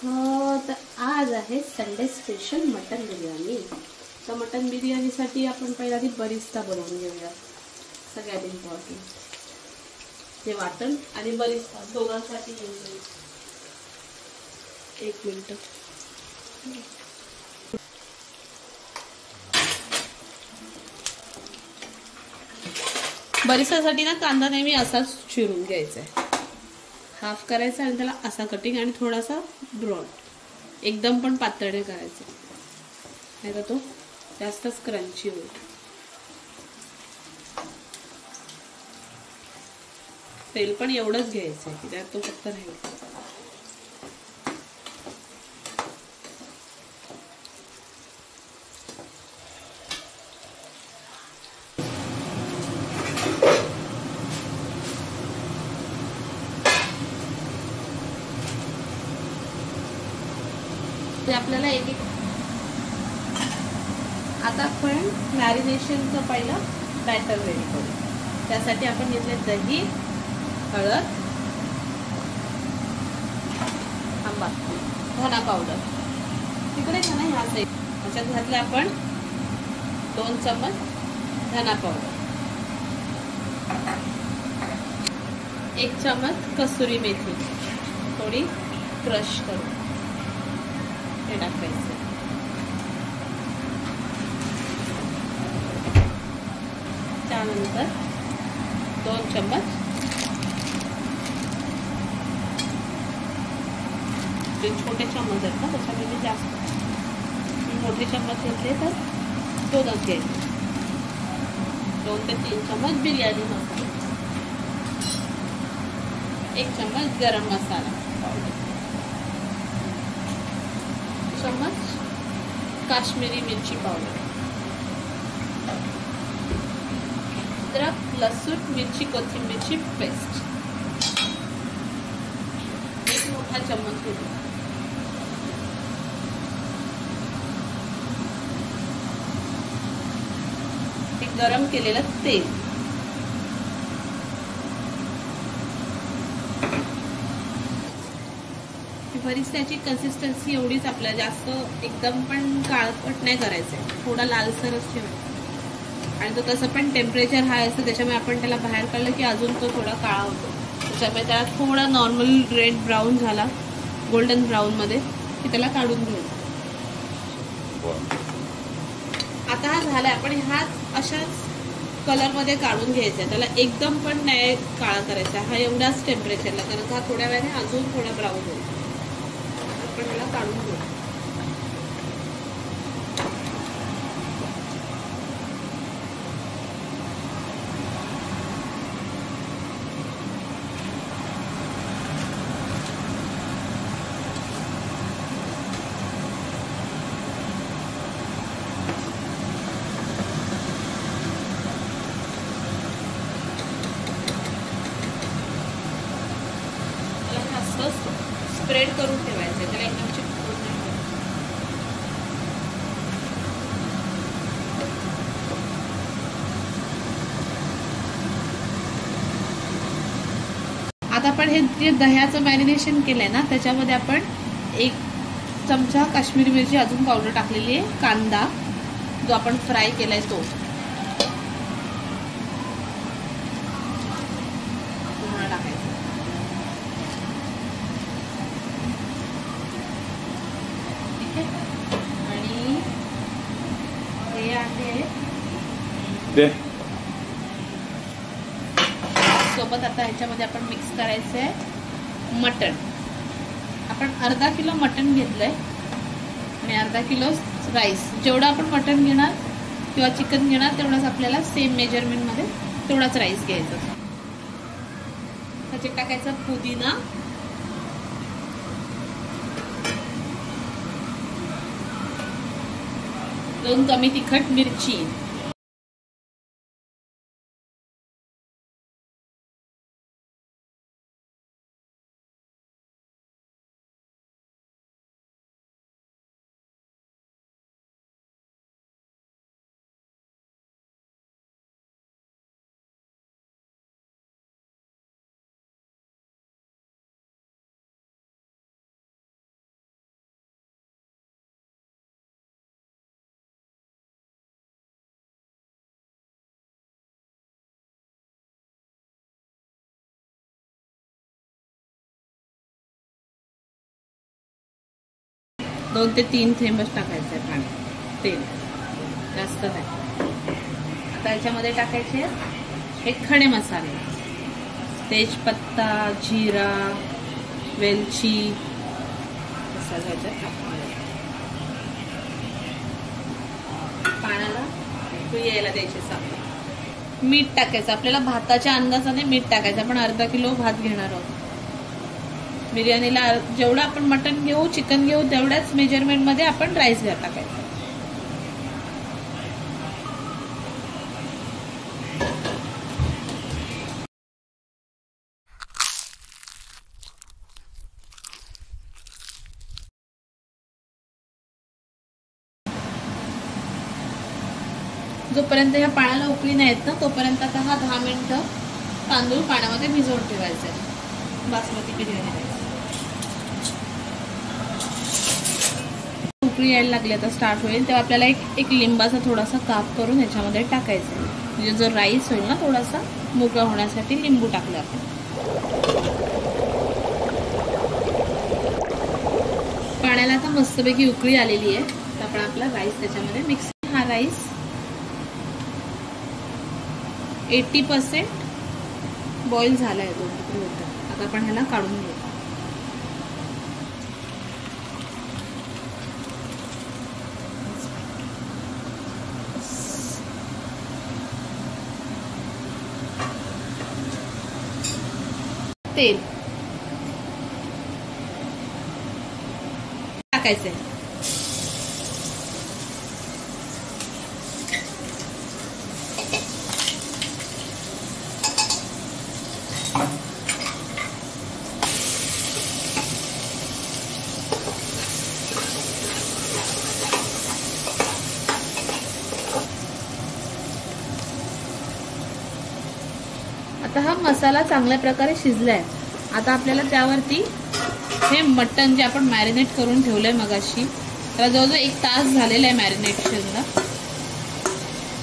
तर आज आहे संडे स्पेशल मटन बिर्याणी। तर मटन बिर्याणीसाठी आपण पहिला आधी बरिस्ता बनवून घेऊया। सगळ्यात इम्पॉर्टंट हे वाटण आणि बरिस्ता दोघांसाठी घेऊया। एक मिनिट। बरिस्तासाठी ना कांदा नेहमी असाच चिरून घ्यायचा आहे, हाफ करायचा आणि त्याला असा कटिंग आणि थोडासा ब्रॉड, एकदम पण पातळ नाही करायचं, नाही तर तो जास्तच क्रंची होईल। तेल पण एवढंच घ्यायचं की त्यात तो फक्त राहील। आपल्याला एक आता आपण मॅरिनेशनचं पहिलं बॅटर रेडी करू। त्यासाठी आपण घेतले दही, हळद, आंबा, धना पावडर तिकडे ना ह्या साईड त्याच्यात घातले आपण 2 चम्मच धना पावडर, 1 चम्मच कसुरी मेथी थोडी क्रश करून हे टाकायचं। त्यानंतर 2 चम्मच जे छोटे चम्मच आहेत ना त्याच्यामध्ये जास्त, मोठे चम्मच घेतले तर 2च घ्यायचे। 2 ते 3 चम्मच बिर्याणी मसाला, 1 चम्मच गरम मसाला पावडर, चम्मच काश्मीरी मिरची पावडर, अदरक लसूण मिरची कोथिंबीरची पेस्ट, 1 मोठा चम्मच घेतो। हे गरम केलेलं तेल, बरिस्त्याची कन्सिस्टन्सी एवढीच आपल्याला, जास्त एकदम पण काळपट नाही करायचं, थोडा लालसरच ठेवायचा। आणि तो कसं पण टेम्परेचर हाय असतं त्याच्यामुळे आपण त्याला बाहेर काढलं की अजून तो थोडा काळा होतो, त्याच्यामुळे त्याला थोडा नॉर्मल रेड ब्राऊन झाला, गोल्डन ब्राऊन मध्ये की त्याला काढून घ्यायचं। आता हा झालाय, आपण हाच अशाच कलर मध्ये काढून घ्यायचा, त्याला एकदम पण नाही काळा करायचा, हा एवढाच टेम्परेचरला, कारण हा थोड्या वेळाने अजून थोडा ब्राऊन होईल। आपण त्याला काढून घेऊ। स्प्रेड करून ठेवायचं, त्याला एकदम चिपकून नाही ठेवायचं। आता आपण हे जे दह्याचं मॅरिनेशन केलंय ना त्याच्यामध्ये आपण 1 चमचा काश्मीरी मिरची अजून पावडर टाकलेली आहे, कांदा जो आपण फ्राय केलाय तो टाकायचा, ठीक आहे। आणि हे आहे सोबत आता ह्याच्यामध्ये आपण मिक्स करायचं आहे मटण। आपण अर्धा किलो मटण घेतलंय आणि अर्धा किलो राईस, जेवढं आपण मटण घेणार किंवा चिकन घेणार तेवढाच आपल्याला सेम मेजरमेंट मध्ये तेवढाच राईस घ्यायचा। त्याच्यात टाकायचा पुदिना, दोन कमी तिखट मिरची, 2 ते 3 थेंबच टाकायचं आहे पाणी, तेल जास्त नाही. आता याच्यामध्ये टाकायचे हे खडे मसाले, तेजपत्ता, जिरा, वेलची, सगळ्याच्यात टाकायचं. पाण्याला उकळी यायला द्यायची साखर. मीठ टाकायचं आपल्याला, भाताच्या अंदाजाने मीठ टाकायचं. आपण अर्धा किलो भात घेणार आहोत. बिर्याणीला जेवढं आपण मटण घेऊ, चिकन घेऊ, तेवढ्याच मेजरमेंटमध्ये आपण राईस टाकायचं. जोपर्यंत ह्या पाण्याला उकळी नाही येत ना, तोपर्यंत आता हा 10 मिनिटं तांदूळ पाण्यामध्ये भिजवून ठेवायचे. बासमती बिर्याणी राईस उकळी यायला लागली, आता स्टार्ट होईल तेव्हा आपल्याला एक लिंबाचा थोडासा काप करून ह्याच्यामध्ये टाकायचा. म्हणजे जो राईस होईल ना, थोडासा मोकळा होण्यासाठी लिंबू टाकलं आपण. पाण्याला आता मस्तपैकी उकळी आलेली आहे. तर आपण आपला राईस त्याच्यामध्ये मिक्स. हा राईस 80% बॉईल झालाय, 2 तुकडे होतं. आता आपण ह्याला काढून घेऊ. तेल टाकायचंय. आता हा मसाला चांगल्या प्रकारे शिजलाय. आता आपल्याला त्यावरती हे मटण जे आपण मॅरिनेट करून ठेवलंय मगाशी, त्याला जवळजवळ 1 तास झालेला आहे मॅरिनेशनला.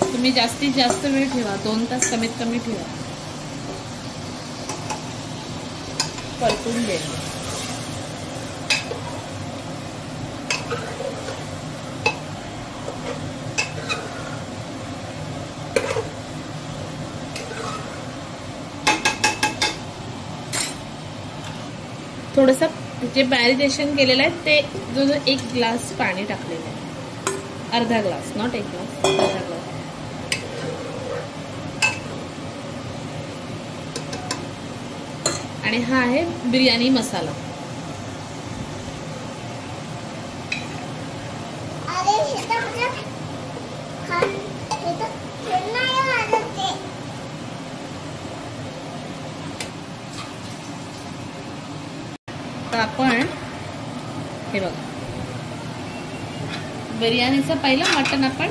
तुम्ही जास्तीत जास्त वेळ ठेवा, 2 तास कमीत कमी ठेवा. परतून दे. थोडंसं जे मॅरिनेशन केलेलं आहे ते जो 1 ग्लास पाणी टाकलेलं आहे. अर्धा ग्लास, नॉट 1 ग्लास, अर्धा ग्लास. आणि हा आहे बिर्याणी मसाला. आपण हे बघा, बिर्याणीचं पहिलं मटण आपण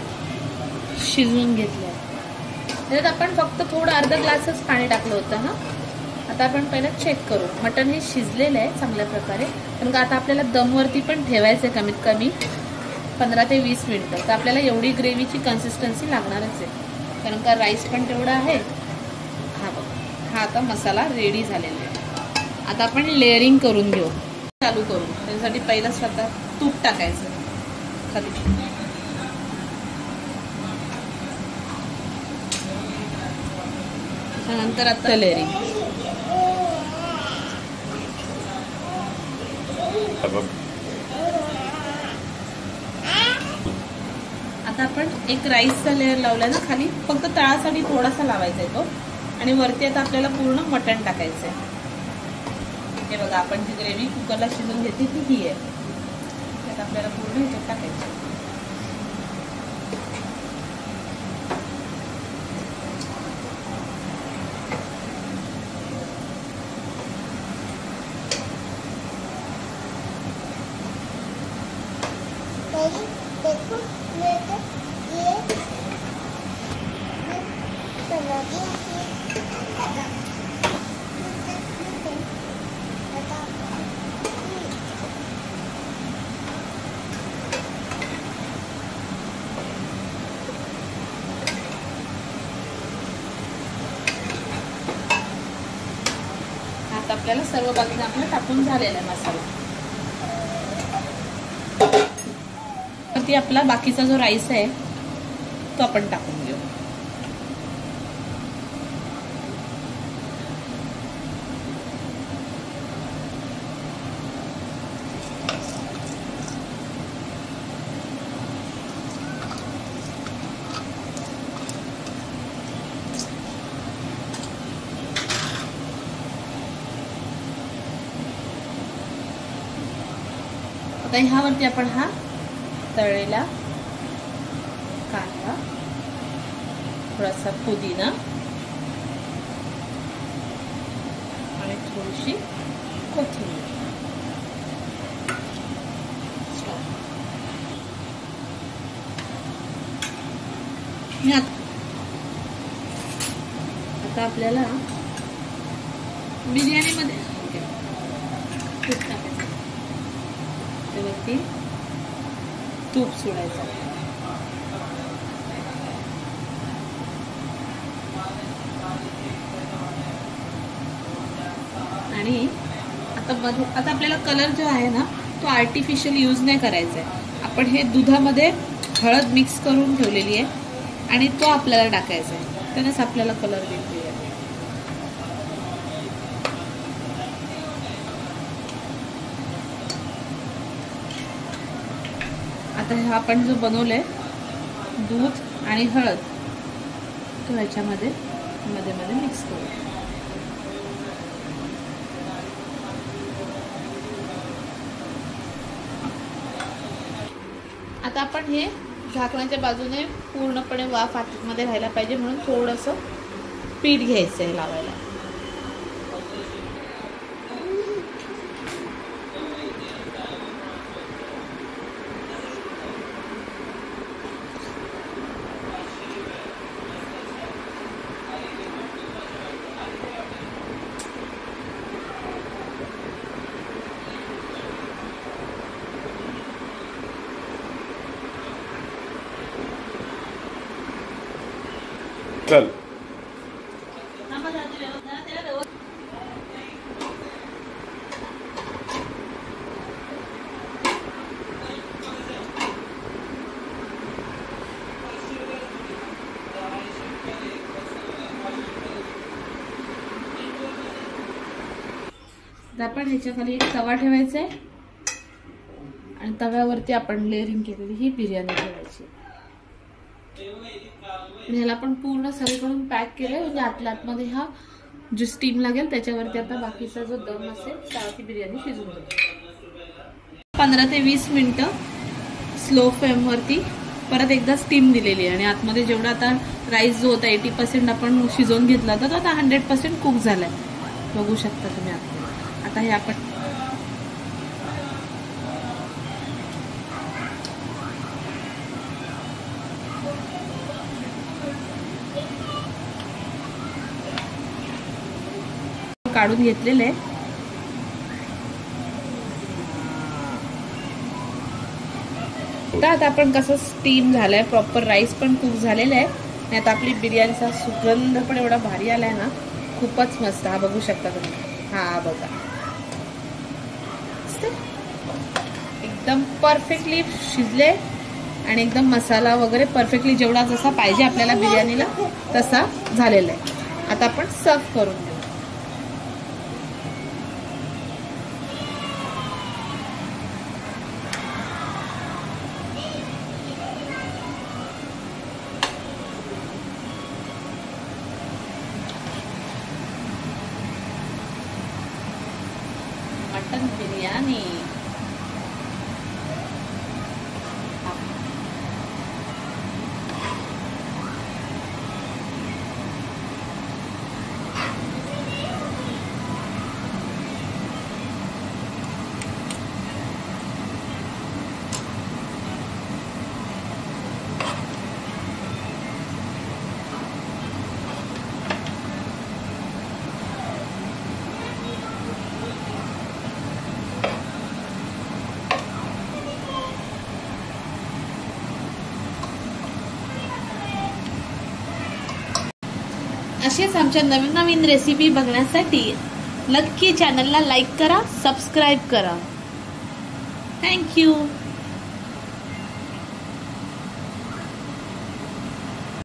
शिजवून घेतलं. त्याच्यात आपण फक्त थोडं अर्धा ग्लासच पाणी टाकलं होतं. ना आता आपण पहिलं चेक करू. मटण हे शिजलेलं आहे चांगल्या प्रकारे, कारण का आता आपल्याला दमवरती पण ठेवायचं आहे कमीत कमी 15 ते 20 मिनिटं. तर आपल्याला एवढी ग्रेव्हीची कन्सिस्टन्सी लागणारच आहे, कारण का राईस पण तेवढा आहे. हा बघा, हा आता मसाला रेडी झालेला आहे. आता आपण लेअरिंग करून घेऊ, चालू करू. त्यासाठी पहिला स्वतः तूप टाकायचं खाली. त्यानंतर आता लेअरिंग. आता आपण एक राईसचा लेअर लावलाय ना खाली, फक्त तळासाठी थोडासा लावायचा आहे तो. आणि वरती आता आपल्याला पूर्ण मटण टाकायचं आहे. हे बघा, आपण जी ग्रेव्ही कुकरला शिजवून घेतली ती ही आहे. त्यात आपल्याला पूर्ण ह्याच्यात टाकायचं. आपल्याला सर्व बाजूने आपला टाकून झालेला आहे मसाला. ती आपला बाकीचा जो राईस आहे तो आपण टाकून घेऊ. आता ह्यावरती आपण हा तळलेला कांदा, थोडासा पुदिना आणि थोडीशी कोथिंबीर. आता आपल्याला बिर्याणीमध्ये तूप टाकायचं, त्यावरती तूप सोडायचं. आणि आता आपल्याला कलर जो आहे ना तो आर्टिफिशियल यूज नाही करायचा आहे. आपण हे दुधामध्ये हळद मिक्स करून ठेवलेली आहे आणि तो आपल्याला टाकायचा आहे, त्यानेच आपल्याला कलर देतो. आता हा आपण जो बनवलाय दूध आणि हळद तो ह्याच्यामध्ये मध्ये मध्ये मिक्स करू. आता आपण हे झाकणाच्या बाजूने पूर्णपणे वाफ आतमध्ये राहायला पाहिजे म्हणून थोडंसं पीठ घ्यायचं आहे लावायला. चल आपण ह्याच्या खाली एक तवा ठेवायचा आहे आणि तव्यावरती आपण लेअरिंग केलेली ही बिर्याणी ठेवायची. ह्याला पण पूर्ण सगळीकडून पॅक केलंय म्हणजे आतल्या आतमध्ये हा जो स्टीम लागेल त्याच्यावरती आता बाकीचा जो दम असेल त्यावरती बिर्याणी शिजून जाईल. 15 ते 20 मिनिटं स्लो फ्लेमवरती परत एकदा स्टीम दिलेली आहे आणि आतमध्ये जेवढा आता राईस जो होता 80% आपण शिजवून घेतला होता तो आता 100% कुक झालाय. बघू शकता तुम्ही आतमध्ये. आता हे आपण काढून घेतलेले आहे. आता आपण कसं स्टीम झालंय प्रॉपर राईस पण कुक झालेला आहे आणि आता आपली बिर्याणीचा सुगंध पण एवढा भारी आलाय ना खूपच मस्त. हा बघू शकता तुम्ही. हा बघा एकदम परफेक्टली शिजले आणि एकदम मसाला वगैरे परफेक्टली जेवढा जसा पाहिजे आपल्याला बिर्याणीला तसा झालेला आहे. आता आपण सर्व करून घेऊ. मटन बिर्याणी. असेच आमच्या नवीन नवीन रेसिपी बघण्यासाठी लक्की चॅनलला लाईक करा, सबस्क्राईब करा. थँक्यू.